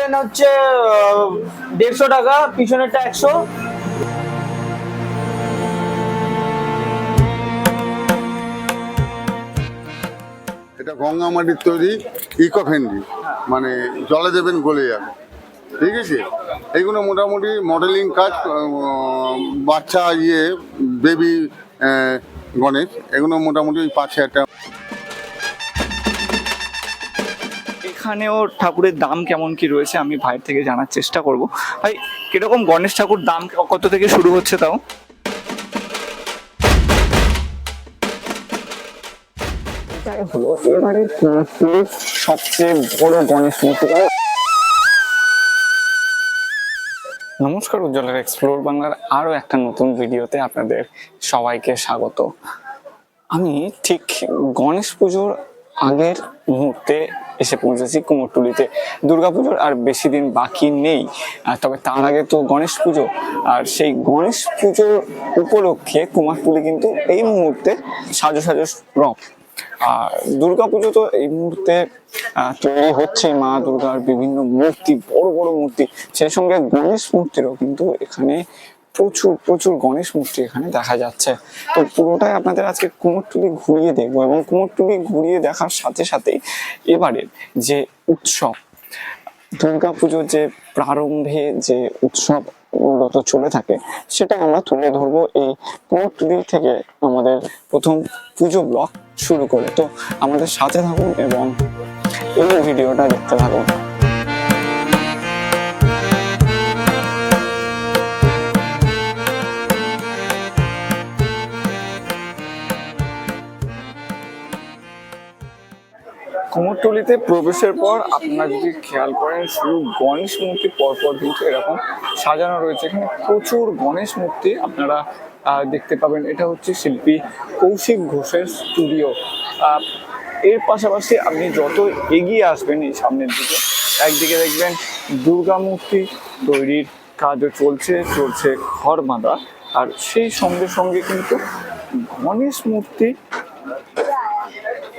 Plane হচ্ছে 150 টাকা, পিছনেরটা 100। এটা গঙ্গা মাটির তৈরি, ইকো ফ্রেন্ডলি, মানে জলে দেবেন গলে যাবে, ঠিক আছে। এইগুলো মোটামুটি মডেলিং কাজ, বাচ্চা বেবি গণেশ, এগুলো মোটামুটি ওই 5,000 টাকা। এখানেও ঠাকুরের দাম কেমন কি রয়েছে আমি ভাইয়ের থেকে জানার চেষ্টা করব। ভাই, কিরকম গণেশ ঠাকুর দাম কত থেকে শুরু হচ্ছে তাও? এটাই হলো এবারে সবচেয়ে বড় গণেশ মূর্তি। নমস্কার, উজ্জ্বলের এক্সপ্লোর বাংলার আরো একটা নতুন ভিডিওতে আপনাদের সবাইকে স্বাগত। আমি ঠিক গণেশ পুজোর আগের মুহূর্তে এসে পৌঁছেছি কুমোরটুলিতে। দুর্গাপুজোর আর বেশি দিন বাকি নেই, তবে তার আগে তো গণেশ পুজো। আর সেই গণেশ পুজোর উপলক্ষে কুমারটুলি কিন্তু এই মুহূর্তে সাজো সাজো রব। আর দুর্গাপুজো তো এই মুহূর্তে তৈরি হচ্ছে মা দুর্গার বিভিন্ন মূর্তি, বড় বড় মূর্তি, সেই সঙ্গে গণেশ মূর্তিরও কিন্তু এখানে প্রচুর প্রচুর গণেশ মূর্তি এখানে দেখা যাচ্ছে। তো পুরোটাই আপনাদের আজকে কুমোরটুলি ঘুরিয়ে দেখবো, এবং কুমোরটুলি ঘুরিয়ে দেখার সাথে সাথেই এবারের যে উৎসব, দুর্গাপুজোর যে প্রারম্ভে যে উৎসব মূলত চলে থাকে, সেটা আমরা তুলে ধরবো এই কুমোরটুলি থেকে আমাদের প্রথম পুজো ব্লগ শুরু করে। তো আমাদের সাথে থাকুন এবং এই ভিডিওটা দেখতে থাকুন। কুমোরটুলিতে প্রবেশের পর আপনারা যদি খেয়াল করেন, শুধু গণেশ মূর্তি পরপর কিন্তু এরকম সাজানো রয়েছে। এখানে প্রচুর গণেশ মূর্তি আপনারা দেখতে পাবেন। এটা হচ্ছে শিল্পী কৌশিক ঘোষের স্টুডিও। এর পাশাপাশি আপনি যত এগিয়ে আসবেন এই সামনের দিকে, একদিকে দেখবেন দুর্গা মূর্তি তৈরির কাজও চলছে ঘর বাঁধা, আর সেই সঙ্গে সঙ্গে কিন্তু গণেশ মূর্তি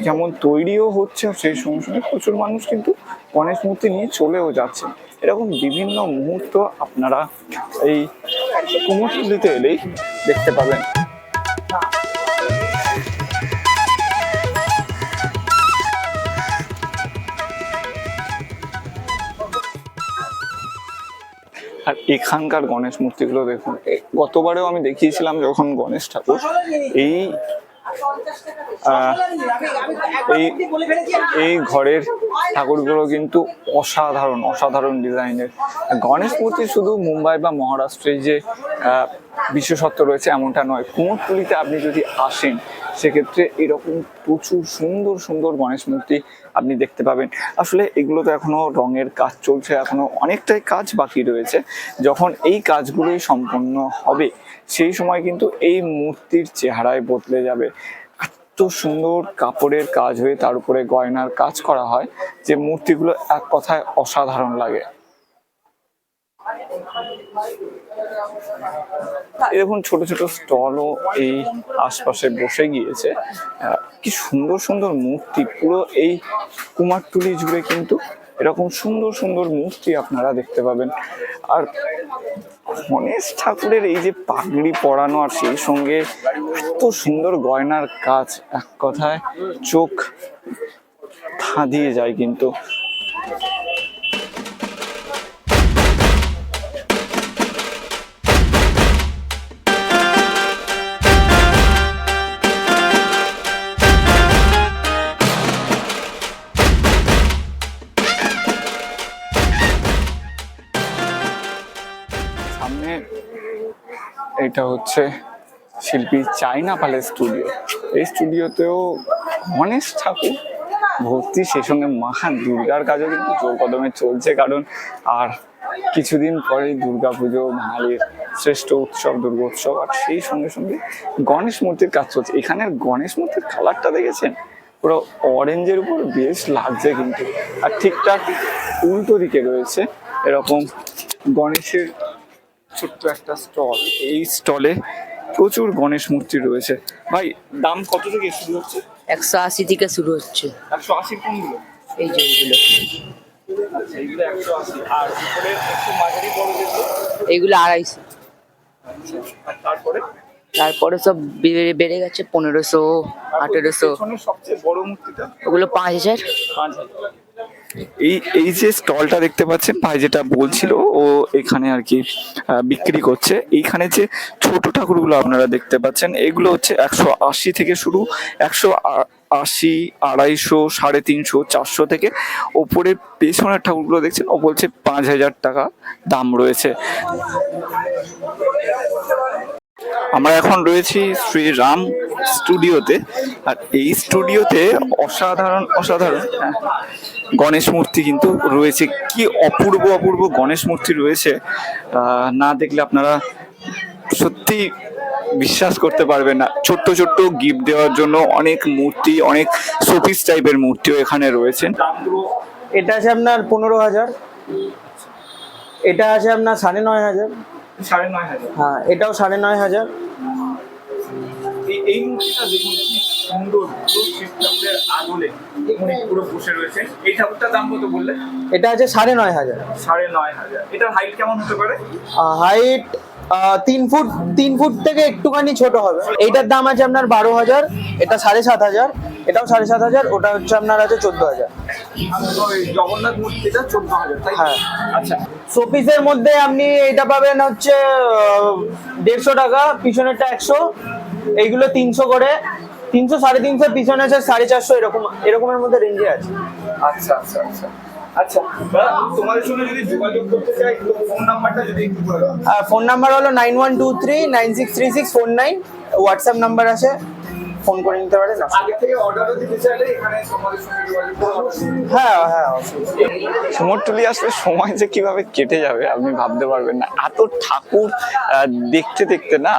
যেমন তৈরিও হচ্ছে, সেই সঙ্গে সঙ্গে প্রচুর মানুষ কিন্তু গণেশ মূর্তি নিয়ে চলেও যাচ্ছে। এরকম বিভিন্ন মুহূর্ত আপনারা এই কুমোরটুলিতে এলেই দেখতে পাবেন। আর এখানকার গণেশ মূর্তিগুলো দেখুন, গতবারেও আমি দেখিয়েছিলাম যখন গণেশ ঠাকুর এই এই ঘরের ঠাকুরগুলো কিন্তু অসাধারণ অসাধারণ ডিজাইনের গণেশ মূর্তি। শুধু মুম্বাই বা মহারাষ্ট্রে যে বিশেষত্ব রয়েছে এমনটা নয়, কুমোরটুলিতে আপনি যদি আসেন সেক্ষেত্রে এরকম প্রচুর সুন্দর সুন্দর গণেশ মূর্তি আপনি দেখতে পাবেন। আসলে এগুলো তো এখনো রঙের কাজ চলছে, এখনো অনেকটাই কাজ বাকি রয়েছে। যখন এই কাজগুলোই সম্পন্ন হবে সেই সময় কিন্তু এই মূর্তির চেহারায় বদলে যাবে। এত সুন্দর কাপড়ের কাজ হয়ে তার উপরে গয়নার কাজ করা হয় যে মূর্তিগুলো এক কথায় অসাধারণ লাগে। দেখুন, ছোট ছোট স্টলও এই আশপাশে বসে গিয়েছে। কি সুন্দর সুন্দর মূর্তি, পুরো এই কুমারটুলি জুড়ে কিন্তু এরকম সুন্দর সুন্দর মূর্তি আপনারা দেখতে পাবেন। আর গণেশ ঠাকুরের এই যে পাগড়ি পরানো, আর সেই সঙ্গে এত সুন্দর গয়নার কাজ, এক কথায় চোখ ধাঁধিয়ে যায় কিন্তু। সামনে এটা হচ্ছে শিল্পী চাইনা পালের স্টুডিও। এই স্টুডিওতেও গণেশ ঠাকুর ভর্তি, সেই সঙ্গে মা দুর্গার কাজও কিন্তু জোর কদমে চলছে। কারণ আর কিছুদিন পরেই দুর্গাপুজো, বাঙালির শ্রেষ্ঠ উৎসব দুর্গোৎসব, আর সেই সঙ্গে সঙ্গে গণেশ মূর্তির কাজ চলছে। এখানের গণেশ মূর্তির কালারটা দেখেছেন, পুরো অরেঞ্জের উপর বেশ লাগছে কিন্তু। আর ঠিকঠাক উল্টো দিকে রয়েছে এরকম গণেশের ছোট্ট একটা স্টল। এই স্টলে প্রচুর গণেশ মূর্তি রয়েছে। ভাই, দাম কত থেকে শুরু হচ্ছে? 180 থেকে শুরু হচ্ছে। 180 কোনগুলো? এই যে এইগুলো এইগুলো 180, আর উপরে একটু মাঝারি বড় যেগুলো এগুলো 250। আর তারপরে তারপরে সব বেড়ে গেছে 1500, 1800। পেছনের সবচেয়ে বড় মূর্তিটা ওগুলো 5000। 5000। এই যে স্টলটা দেখতে পাচ্ছেন ভাই যেটা বলছিল, ও এখানে আর কি বিক্রি করছে। এইখানে যে ছোট ঠাকুরগুলো আপনারা দেখতে পাচ্ছেন, এগুলো হচ্ছে 180 থেকে শুরু, 180, 250, 350, 400 থেকে ওপরে। পেছনের ঠাকুরগুলো দেখছেন, ও বলছে 5000 টাকা দাম রয়েছে। আমরা এখন রয়েছি শ্রীরাম স্টুডিওতে, আর এই স্টুডিওতে অসাধারণ গণেশ মূর্তি কিন্তু রয়েছে। কি অপূর্ব অপূর্ব গণেশ মূর্তি রয়েছে, না দেখলে আপনারা সত্যি বিশ্বাস করতে পারবেন না। ছোট্ট ছোট্ট গিফট দেওয়ার জন্য অনেক মূর্তি, অনেক শোপিস টাইপের মূর্তিও এখানে রয়েছে। এটা আছে আপনার 15000, এটা আছে আপনার 9500, 9500। হ্যাঁ এটাও 9500। এই মূর্তিটা দেখুন কি সুন্দর, পুরো শিব ঠাকুরের আদলে উনি পুরো বসে রয়েছে। এই ঠাকুরটার দাম কত বললে? এটা আছে 9500। 9500। এটার হাইট কেমন হতে পারে? হাইট 3 ফুট থেকে একটুখানি ছোট হবে। এইটার দাম আছে আপনার 12000, এটা 7500, এটাও 7500, ওটা হচ্ছে আপনার আছে 14000। ওই জগন্নাথ মূর্তিটা 14000, তাই? হ্যাঁ। আচ্ছা, শোপিসের মধ্যে আপনি এটা পাবেন হচ্ছে 150 টাকা, পিছনেরটা 100, এইগুলো 300 করে, 300, 350, পিছনে আছে 450, এরকমের মধ্যে রেঞ্জে আছে। আচ্ছা আচ্ছা আচ্ছা আচ্ছা। তোমাদের সঙ্গে যদি যোগাযোগ করতে চাই, তো ফোন নাম্বারটা যদি একটু বলে দাও। ফোন নাম্বার হলো 9123963649, হোয়াটসঅ্যাপ নাম্বার আছে, ফোন করে নিতে পারেন। আগে থেকে অর্ডারও দিতে চাইলে এখানে তোমাদের সঙ্গে যোগাযোগ করতে। হ্যাঁ হ্যাঁ, কুমোরটুলি আসলে সময় যে কিভাবে কেটে যাবে আপনি ভাবতে পারবেন না। এত ঠাকুর দেখতে দেখতে না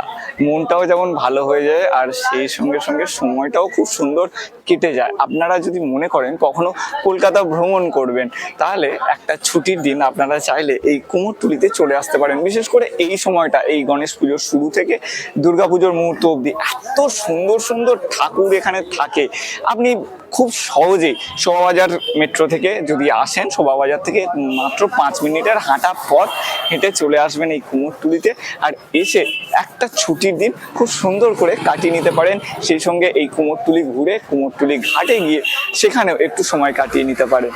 মনটাও যেমন ভালো হয়ে যায়, আর সেই সঙ্গে সঙ্গে সময়টাও খুব সুন্দর কেটে যায়। আপনারা যদি মনে করেন কখনো কলকাতা ভ্রমণ করবেন, তাহলে একটা ছুটির দিন আপনারা চাইলে এই কুমোরটুলিতে চলে আসতে পারেন। বিশেষ করে এই সময়টা, এই গণেশ পুজোর শুরু থেকে দুর্গাপুজোর মুহূর্ত অবধি এত সুন্দর সুন্দর ঠাকুর এখানে থাকে। আপনি খুব সহজেই শোভাবাজার মেট্রো থেকে যদি আসেন, শোভাবাজার থেকে মাত্র 5 মিনিটের হাঁটা পথ হেঁটে চলে আসবেন এই কুমোরটুলিতে, আর এসে একটা ছুটির দিন খুব সুন্দর করে কাটিয়ে নিতে পারেন। সেই সঙ্গে এই কুমোরটুলি ঘুরে কুমোরটুলি ঘাটে গিয়ে সেখানেও একটু সময় কাটিয়ে নিতে পারেন।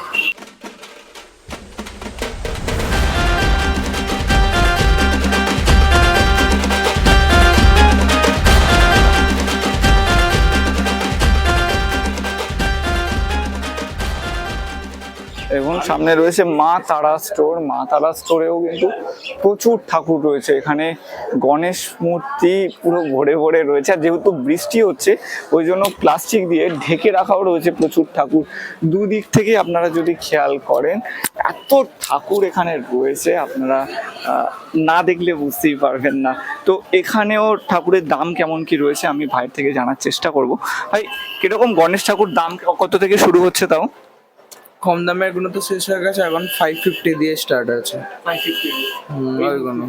এবং সামনে রয়েছে মা তারা স্টোর। মা তারা স্টোরেও কিন্তু প্রচুর ঠাকুর রয়েছে। এখানে গণেশ মূর্তি পুরো ভরে ভরে রয়েছে, আর যেহেতু বৃষ্টি হচ্ছে ওই জন্য প্লাস্টিক দিয়ে ঢেকে রাখাও রয়েছে প্রচুর ঠাকুর। দুদিক থেকে আপনারা যদি খেয়াল করেন এত ঠাকুর এখানে রয়েছে, আপনারা না দেখলে বুঝতেই পারবেন না। তো এখানেও ঠাকুরের দাম কেমন কি রয়েছে আমি ভাইয়ের থেকে জানার চেষ্টা করব। ভাই, কিরকম গণেশ ঠাকুর দাম কত থেকে শুরু হচ্ছে? তাও কম দামের গুলো তো শেষ হয়ে গেছে, এখন 550 দিয়ে স্টার্ট আছে। 550। ওইগুলো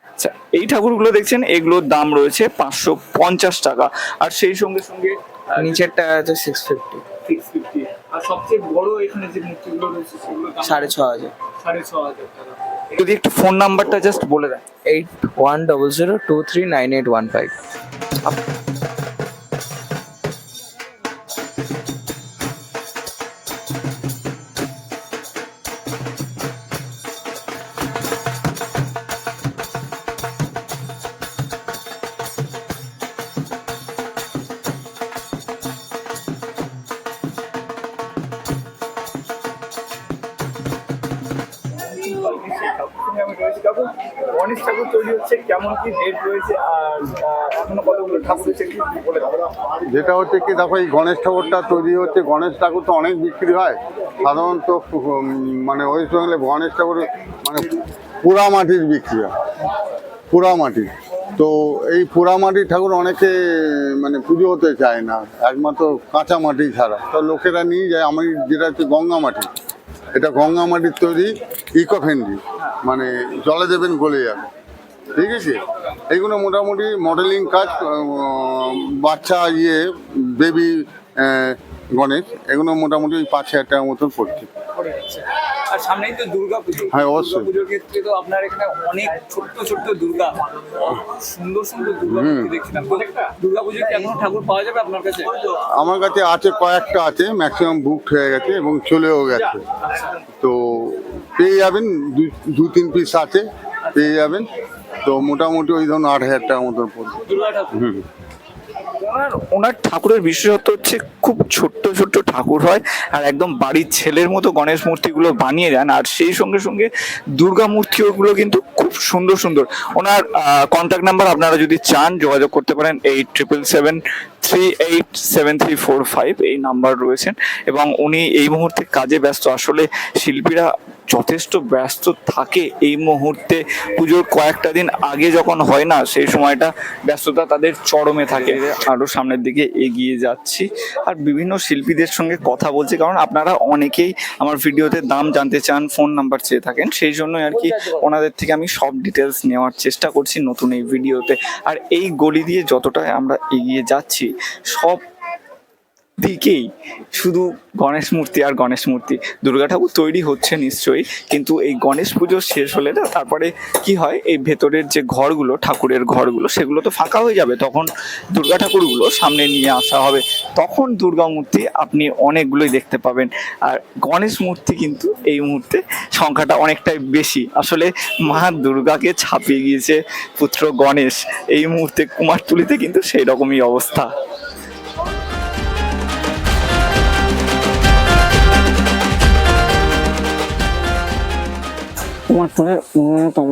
আচ্ছা, এই ঠাকুরগুলো দেখছেন, এগুলোর দাম রয়েছে 550 টাকা, আর সেই সঙ্গে সঙ্গে নিচেরটা আছে 650। 650। আর সবচেয়ে বড় এখানে যে মূর্তিগুলো রয়েছে সেগুলো 6500। 6500 টাকা। যদি একটু ফোন নাম্বারটা জাস্ট বলে দেন। 8100239815। আমি রয়েছি কাকু, গণেশ ঠাকুর তৈরি হচ্ছে, কেমন কি রেট রয়েছে, আর এখনো কতগুলো ঠাকুর হচ্ছে কি বলে দাও। যেটা হচ্ছে কি দেখো, এই গণেশ ঠাকুরটা তৈরি হচ্ছে, গণেশ ঠাকুর তো অনেক বিক্রি হয় সাধারণত, মানে ওয়েস্ট বেঙ্গলে গণেশ ঠাকুর মানে পোড়া মাটির বিক্রি হয়, পোড়া মাটি। তো এই পোড়া মাটির ঠাকুর অনেকে মানে পুজো হতে চায় না, একমাত্র কাঁচা মাটি ছাড়া। তো লোকেরা নিয়ে যায়। আমি যেটা হচ্ছে গঙ্গা মাটি, এটা গঙ্গা মাটির তৈরি, ইকো ফ্রেন্ডলি, মানে জলে দেবেন গলে যাবে, ঠিক আছে। এইগুলো মোটামুটি মডেলিং কাজ, বাচ্চা বেবি গণেশ, এগুলো মোটামুটি ওই 5,000 টাকার মতন পড়ছে। পড়ে যাচ্ছে। আর সামনেই তো দুর্গাপুজো। হ্যাঁ, অবশ্যই। দুর্গাপুজোর ক্ষেত্রে তো আপনার এখানে অনেক ছোট্ট ছোট্ট দুর্গা, সুন্দর সুন্দর দুর্গা মূর্তি দেখছিলাম। তো দুর্গাপুজোয় কি এখনো ঠাকুর পাওয়া যাবে আপনার কাছে? আমার কাছে আছে, কয়েকটা আছে, ম্যাক্সিমাম বুকড হয়ে গেছে এবং চলেও গেছে। তো পেয়ে যাবেন, 2-3 পিস আছে, পেয়ে যাবেন। তো মোটামুটি ওই ধরুন 8,000 টাকার মতন পড়বে। দুর্গা ঠাকুর। ওনার ঠাকুরের বিশেষত্ব হচ্ছে খুব ছোট্ট ছোট্ট ঠাকুর হয়, আর একদম বাড়ির ছেলের মতো গণেশ মূর্তিগুলো বানিয়ে দেন, আর সেই সঙ্গে সঙ্গে দুর্গা মূর্তিগুলো কিন্তু খুব সুন্দর সুন্দর। ওনার কন্ট্যাক্ট নাম্বার আপনারা যদি চান যোগাযোগ করতে পারেন 8777387345, এই নাম্বার রয়েছেন। এবং উনি এই মুহূর্তে কাজে ব্যস্ত। আসলে শিল্পীরা যথেষ্ট ব্যস্ত থাকে এই মুহূর্তে, পুজোর কয়েকটা দিন আগে যখন হয় না সেই সময়টা ব্যস্ততা তাদের চরমে থাকে। আরো সামনের দিকে এগিয়ে যাচ্ছি আর বিভিন্ন শিল্পীদের সঙ্গে কথা বলছি, কারণ আপনারা অনেকেই আমার ভিডিওতে দাম জানতে চান, ফোন নাম্বার চেয়ে থাকেন, সেই জন্যই আর কি ওনাদের থেকে আমি সব ডিটেলস নেওয়ার চেষ্টা করছি নতুন এই ভিডিওতে। আর এই গলি দিয়ে যতটা আমরা এগিয়ে যাচ্ছি সব দিকেই শুধু গণেশ মূর্তি আর গণেশ মূর্তি। দুর্গা ঠাকুর তৈরি হচ্ছে নিশ্চয়ই, কিন্তু এই গণেশ পুজো শেষ হলে না তারপরে কি হয়, এই ভেতরের যে ঘরগুলো, ঠাকুরের ঘরগুলো, সেগুলো তো ফাঁকা হয়ে যাবে, তখন দুর্গা ঠাকুরগুলো সামনে নিয়ে আসা হবে, তখন দুর্গা মূর্তি আপনি অনেকগুলোই দেখতে পাবেন। আর গণেশ মূর্তি কিন্তু এই মুহূর্তে সংখ্যাটা অনেকটাই বেশি। আসলে মা দুর্গাকে ছাপিয়ে গিয়েছে পুত্র গণেশ। এই মুহূর্তে কুমারটুলিতে কিন্তু সেই রকমই অবস্থা। কুমারটুলির অন্যতম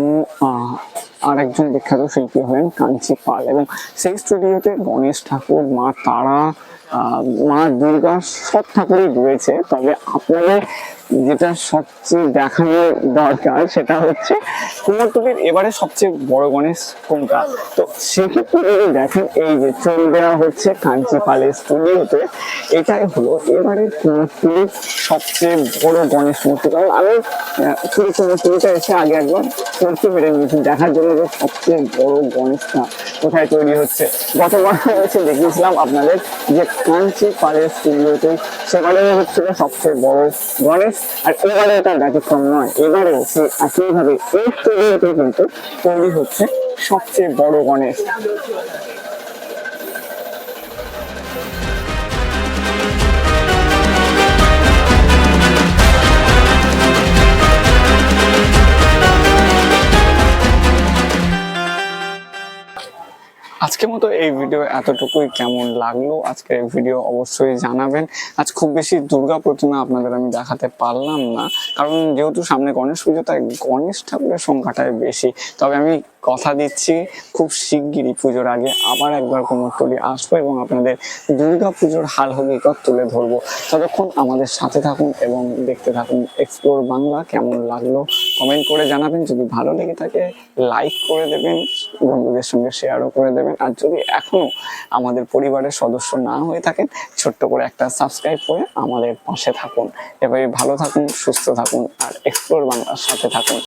আরেকজন বিখ্যাত শিল্পী হলেন কাঞ্চি পাল, এবং সেই স্টুডিওতে গণেশ ঠাকুর, মা তারা, মা দুর্গা সব ঠাকুরই রয়েছে। তবে আপনাদের যেটা সবচেয়ে দেখানো দরকার সেটা হচ্ছে কুমারটুলির এবারে সবচেয়ে বড় গণেশ কোনটা। তো সেক্ষেত্রে যদি দেখেন, এই যে চল দেওয়া হচ্ছে কাঞ্চি পালের স্টুডিওতে, এটাই হলো এবারে কুমারটুলির সবচেয়ে বড় গণেশ মূর্তি। কারণ আমি পুরো কুমারটুলিটা এসে আগে একবার করতে পেরে নিয়েছি দেখার জন্য যে সবচেয়ে বড় গণেশটা কোথায় তৈরি হচ্ছে। গতবার হচ্ছে দেখিয়েছিলাম আপনাদের যে কাঞ্চি পালের স্টুডিওতে, সেবারে হচ্ছিল সবচেয়ে বড় গণেশ। আর এবারে এটা ব্যতিক্রম নয়, এবারে সে একইভাবে এই স্টুডিওতে কিন্তু তৈরি হচ্ছে সবচেয়ে বড় গণেশ। আজকের মতো এই ভিডিও এতটুকুই। কেমন লাগলো আজকের ভিডিও অবশ্যই জানাবেন। আজ খুব বেশি দুর্গা প্রতিমা আপনাদের আমি দেখাতে পারলাম না, কারণ যেহেতু সামনে গণেশ পুজো, তাই গণেশ ঠাকুরের সংখ্যাটাই বেশি। তবে আমি কথা দিচ্ছি খুব শিগগিরই পুজোর আগে আবার একবার কুমোরটুলি আসবো এবং আপনাদের দুর্গা পুজোর হাল হকিকত তুলে ধরবো। ততক্ষণ আমাদের সাথে থাকুন এবং দেখতে থাকুন এক্সপ্লোর বাংলা। কেমন লাগলো কমেন্ট করে জানাবেন, যদি ভালো লেগে থাকে লাইক করে দেবেন, বন্ধুদের সঙ্গে শেয়ারও করে দেবেন। আর যদি এখনো আমাদের পরিবারের সদস্য না হয়ে থাকেন, ছোট্ট করে একটা সাবস্ক্রাইব করে আমাদের পাশে থাকুন। এবারে ভালো থাকুন, সুস্থ থাকুন আর এক্সপ্লোর বাংলার সাথে থাকুন।